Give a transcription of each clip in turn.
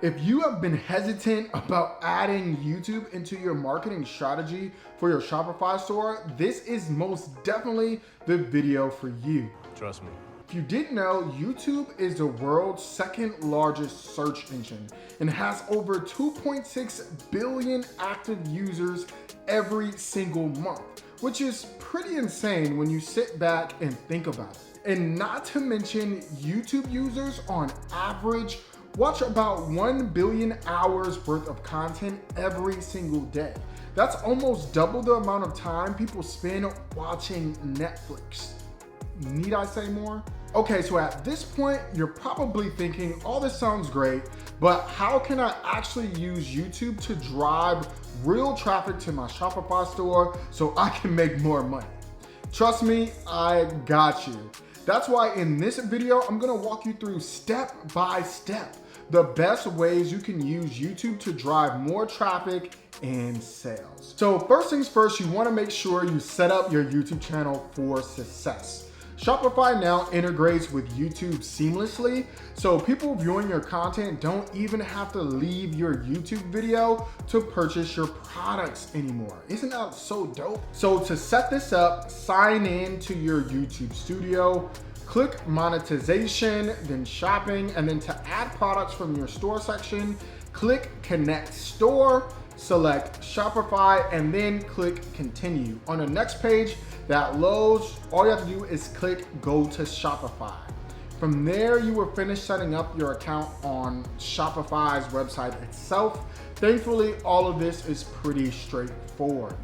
If you have been hesitant about adding YouTube into your marketing strategy for your Shopify store, this is most definitely the video for you. Trust me. If you didn't know, YouTube is the world's second largest search engine and has over 2.6 billion active users every single month, which is pretty insane when you sit back and think about it. And not to mention, YouTube users on average watch about 1 billion hours worth of content every single day. That's almost double the amount of time people spend watching Netflix. Need I say more? Okay, so at this point, you're probably thinking, all this sounds great, but how can I actually use YouTube to drive real traffic to my Shopify store so I can make more money? Trust me, I got you. That's why in this video, I'm gonna walk you through step by step the best ways you can use YouTube to drive more traffic and sales. So first things first, you wanna make sure you set up your YouTube channel for success. Shopify now integrates with YouTube seamlessly, so people viewing your content don't even have to leave your YouTube video to purchase your products anymore. Isn't that so dope? So to set this up, sign in to your YouTube studio, click monetization, then shopping, and then to add products from your store section, click connect store, select Shopify, and then click continue. On the next page that loads, all you have to do is click go to Shopify. From there, you will finish setting up your account on Shopify's website itself. Thankfully, all of this is pretty straightforward.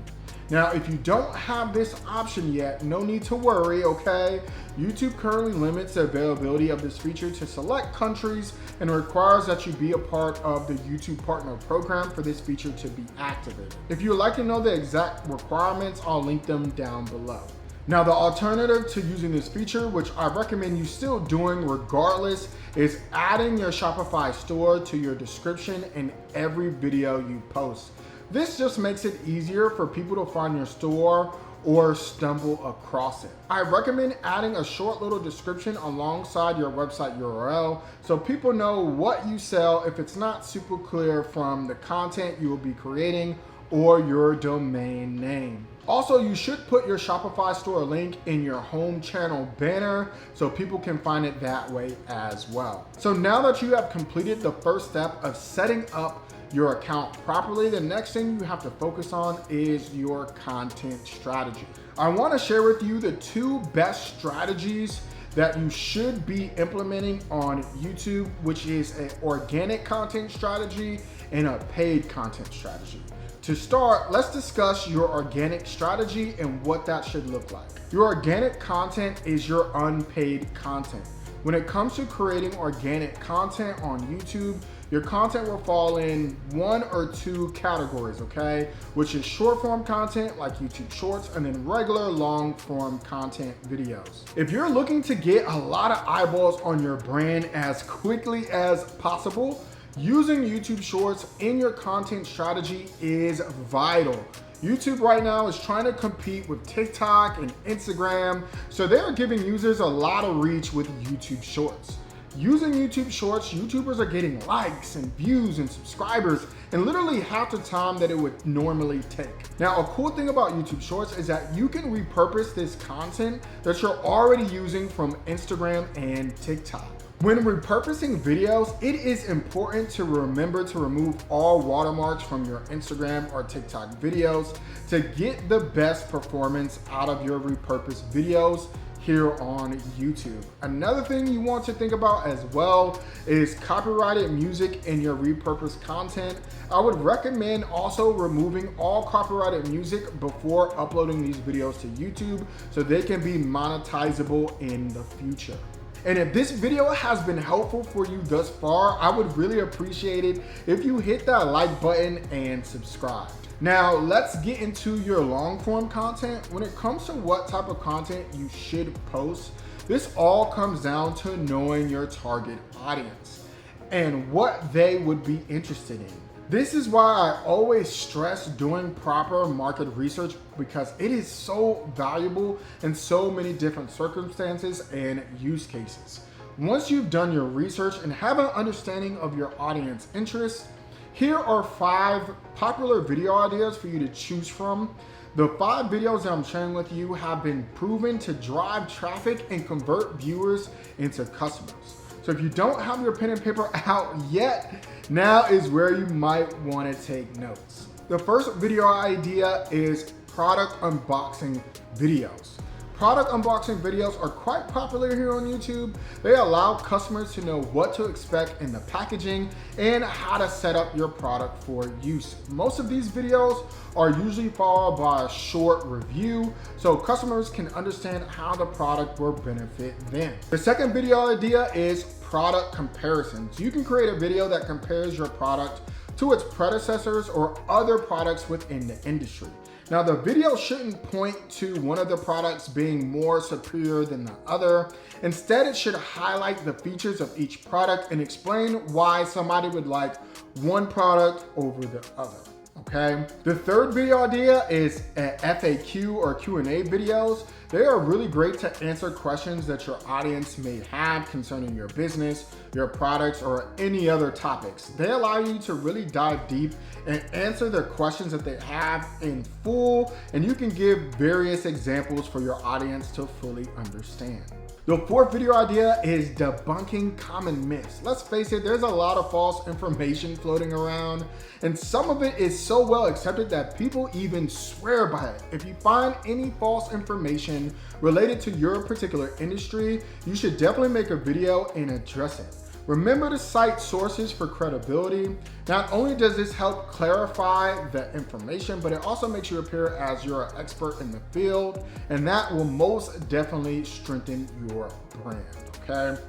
Now, if you don't have this option yet, no need to worry, okay? YouTube currently limits the availability of this feature to select countries and requires that you be a part of the YouTube Partner Program for this feature to be activated. If you would like to know the exact requirements, I'll link them down below. Now, the alternative to using this feature, which I recommend you still doing regardless, is adding your Shopify store to your description in every video you post. This just makes it easier for people to find your store or stumble across it. I recommend adding a short little description alongside your website URL so people know what you sell if it's not super clear from the content you will be creating or your domain name. Also, you should put your Shopify store link in your home channel banner so people can find it that way as well. So now that you have completed the first step of setting up your account properly, the next thing you have to focus on is your content strategy. I want to share with you the two best strategies that you should be implementing on YouTube, which is an organic content strategy and a paid content strategy. To start, let's discuss your organic strategy and what that should look like. Your organic content is your unpaid content. When it comes to creating organic content on YouTube, your content will fall in one or two categories, okay? Which is short form content like YouTube Shorts and then regular long form content videos. If you're looking to get a lot of eyeballs on your brand as quickly as possible, using YouTube Shorts in your content strategy is vital. YouTube right now is trying to compete with TikTok and Instagram, so they're giving users a lot of reach with YouTube Shorts. Using YouTube Shorts, YouTubers are getting likes and views and subscribers in literally half the time that it would normally take. Now, a cool thing about YouTube Shorts is that you can repurpose this content that you're already using from Instagram and TikTok. When repurposing videos, it is important to remember to remove all watermarks from your Instagram or TikTok videos to get the best performance out of your repurposed videos here on YouTube. Another thing you want to think about as well is copyrighted music in your repurposed content. I would recommend also removing all copyrighted music before uploading these videos to YouTube so they can be monetizable in the future. And if this video has been helpful for you thus far, I would really appreciate it if you hit that like button and subscribe. Now, let's get into your long form content. When it comes to what type of content you should post, this all comes down to knowing your target audience and what they would be interested in. This is why I always stress doing proper market research because it is so valuable in so many different circumstances and use cases. Once you've done your research and have an understanding of your audience interests, here are 5 popular video ideas for you to choose from. The 5 videos that I'm sharing with you have been proven to drive traffic and convert viewers into customers. So if you don't have your pen and paper out yet, now is where you might want to take notes. The first video idea is product unboxing videos. Product unboxing videos are quite popular here on YouTube. They allow customers to know what to expect in the packaging and how to set up your product for use. Most of these videos are usually followed by a short review so customers can understand how the product will benefit them. The second video idea is product comparisons. You can create a video that compares your product to its predecessors or other products within the industry. Now, the video shouldn't point to one of the products being more superior than the other. Instead, it should highlight the features of each product and explain why somebody would like one product over the other. Okay. The third video idea is FAQ or Q&A videos. They are really great to answer questions that your audience may have concerning your business, your products, or any other topics. They allow you to really dive deep and answer their questions that they have in full, and you can give various examples for your audience to fully understand. The fourth video idea is debunking common myths. Let's face it, there's a lot of false information floating around, and some of it is so well accepted that people even swear by it. If you find any false information related to your particular industry, you should definitely make a video and address it. Remember to cite sources for credibility. Not only does this help clarify the information, but it also makes you appear as you're an expert in the field, and that will most definitely strengthen your brand, okay?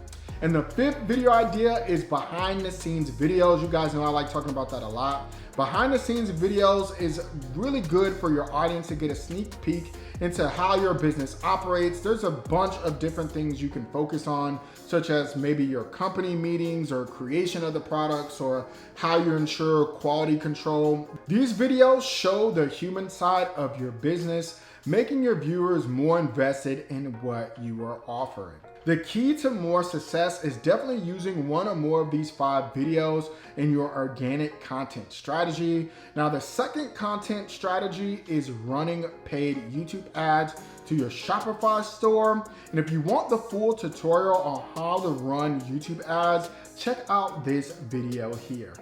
And the fifth video idea is behind the scenes videos. You guys know I like talking about that a lot. Behind the scenes videos is really good for your audience to get a sneak peek into how your business operates. There's a bunch of different things you can focus on, such as maybe your company meetings or creation of the products or how you ensure quality control. These videos show the human side of your business, making your viewers more invested in what you are offering. The key to more success is definitely using one or more of these 5 videos in your organic content strategy. Now, the second content strategy is running paid YouTube ads to your Shopify store. And if you want the full tutorial on how to run YouTube ads, check out this video here.